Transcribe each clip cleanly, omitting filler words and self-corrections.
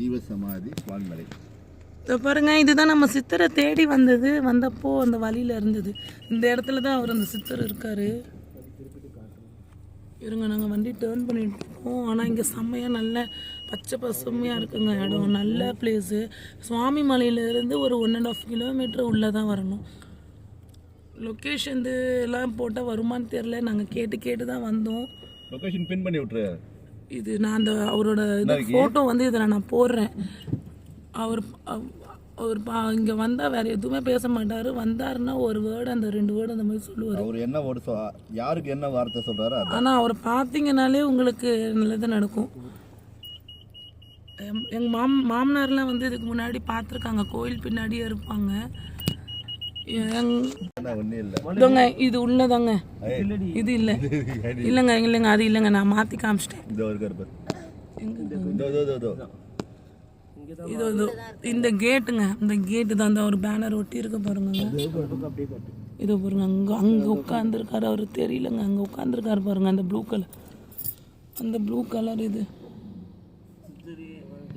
ஜீவசமாதி சுவாமிமலை. இப்போ பாருங்க, இதுதான் நம்ம சித்தரை தேடி வந்தப்போ அந்த வழியில் இருந்தது. இந்த இடத்துல தான் அவர் அந்த சித்தர் இருக்கார். இருங்க, நாங்கள் வண்டி டேர்ன் பண்ணிட்டு இருக்கோம். ஆனால் இங்கே செம்மையாக நல்ல பச்சை பசுமையாக இருக்குங்க இடம். நல்ல பிளேஸு. சுவாமி மலையிலேருந்து ஒரு 1.5 கிலோமீட்டர் உள்ளே தான் வரணும். லொக்கேஷன் எல்லாம் போட்டால் வருமானு தெரில. நாங்கள் கேட்டு தான் வந்தோம். லொக்கேஷன் பின் பண்ணி விட்ரு. இது நான் அந்த அவரோட ஃபோட்டோ இதில் நான் போடுறேன். அவர் இங்கே வந்தால் வேறு எதுவுமே பேச மாட்டார். வந்தாருன்னா ஒரு வேர்டு, அந்த 2 வேர்டு அந்த மாதிரி சொல்லுவார். அவர் என்ன வேர்டு, யாருக்கு என்ன வார்த்தை சொல்கிறாரு. ஆனால் அவரை பார்த்தீங்கனாலே உங்களுக்கு நல்லது நடக்கும். எங்கள் மாமனார்லாம் இதுக்கு முன்னாடி பார்த்துருக்காங்க. கோயில் பின்னாடியே இருப்பாங்க. இது உள்ளதாங்க. இது இல்லைங்க அது இல்லைங்க. நான் மாற்றி காமிச்சிட்டேன். இந்த கேட்டுங்க, இந்த கேட்டு தான். ஒரு பேனர் ஒட்டி இருக்க பாருங்க. இதோ பாருங்க, அங்கே உட்காந்துருக்காரு. அவர் தெரியலங்க, அங்கே உட்காந்துருக்காரு பாருங்க. அந்த ப்ளூ கலர் இது.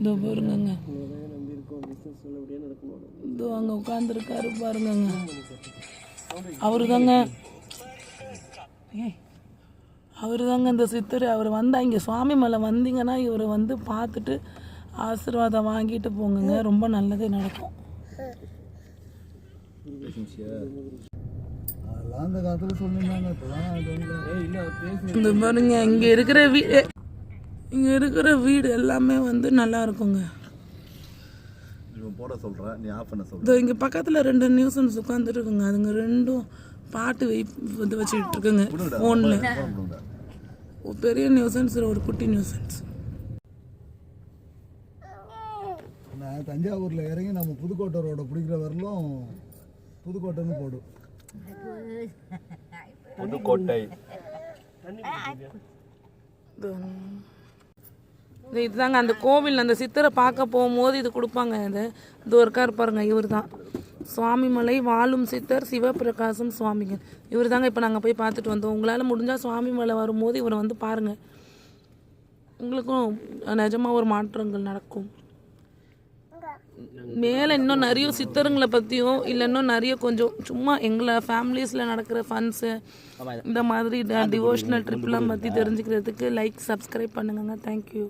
இதோ பாருங்க, இதோ அங்கே உட்காந்துருக்காரு பாருங்கங்க. அவரு தாங்க இந்த சித்தர். அவர் இங்கே சுவாமி மலை வந்தீங்கன்னா இவரை பார்த்துட்டு ஆசீர்வாதம் வாங்கிட்டு போங்க. ரொம்ப நல்லதே நடக்கும். இந்த பாருங்க, இங்கே இருக்கிற வீடு எல்லாமே நல்லா இருக்குங்க. இங்கே பக்கத்தில் 2 நியூசன்ஸ் உட்காந்துருக்குங்க. அதுங்க 2ம் பாட்டு வச்சுக்கிட்டு இருக்குங்க ஃபோனில். பெரிய நியூசன்ஸ், ஒரு குட்டி நியூசன்ஸ். தஞ்சாவூர்ல இறங்கி நம்ம புதுக்கோட்டை ரோட பிடிக்கிற வரலும் புதுக்கோட்டைன்னு போடும். புதுக்கோட்டை இதுதாங்க அந்த கோவில். அந்த சித்தரை பார்க்க போகும்போது இது கொடுப்பாங்க. இது இருக்கார் பாருங்க. இவர் தான் சுவாமிமலை வாழும் சித்தர் சிவபிரகாசம் சுவாமிங்க. இவர் தாங்க இப்போ நாங்கள் போய் பார்த்துட்டு வந்தோம். உங்களால் முடிஞ்சால் சுவாமிமலை வரும்போது இவரை பாருங்கள். உங்களுக்கும் நிஜமாக ஒரு மாற்றங்கள் நடக்கும். மேலே இன்னும் நிறைய சித்தருங்களை பற்றியும் இல்லை இன்னும் நிறைய கொஞ்சம் சும்மா எங்களை ஃபேமிலிஸில் நடக்கிற ஃபன்ஸு இந்த மாதிரி டிவோஷனல் ட்ரிப்லாம் பற்றி தெரிஞ்சுக்கிறதுக்கு லைக், சப்ஸ்கிரைப் பண்ணுங்க. தேங்க்யூ.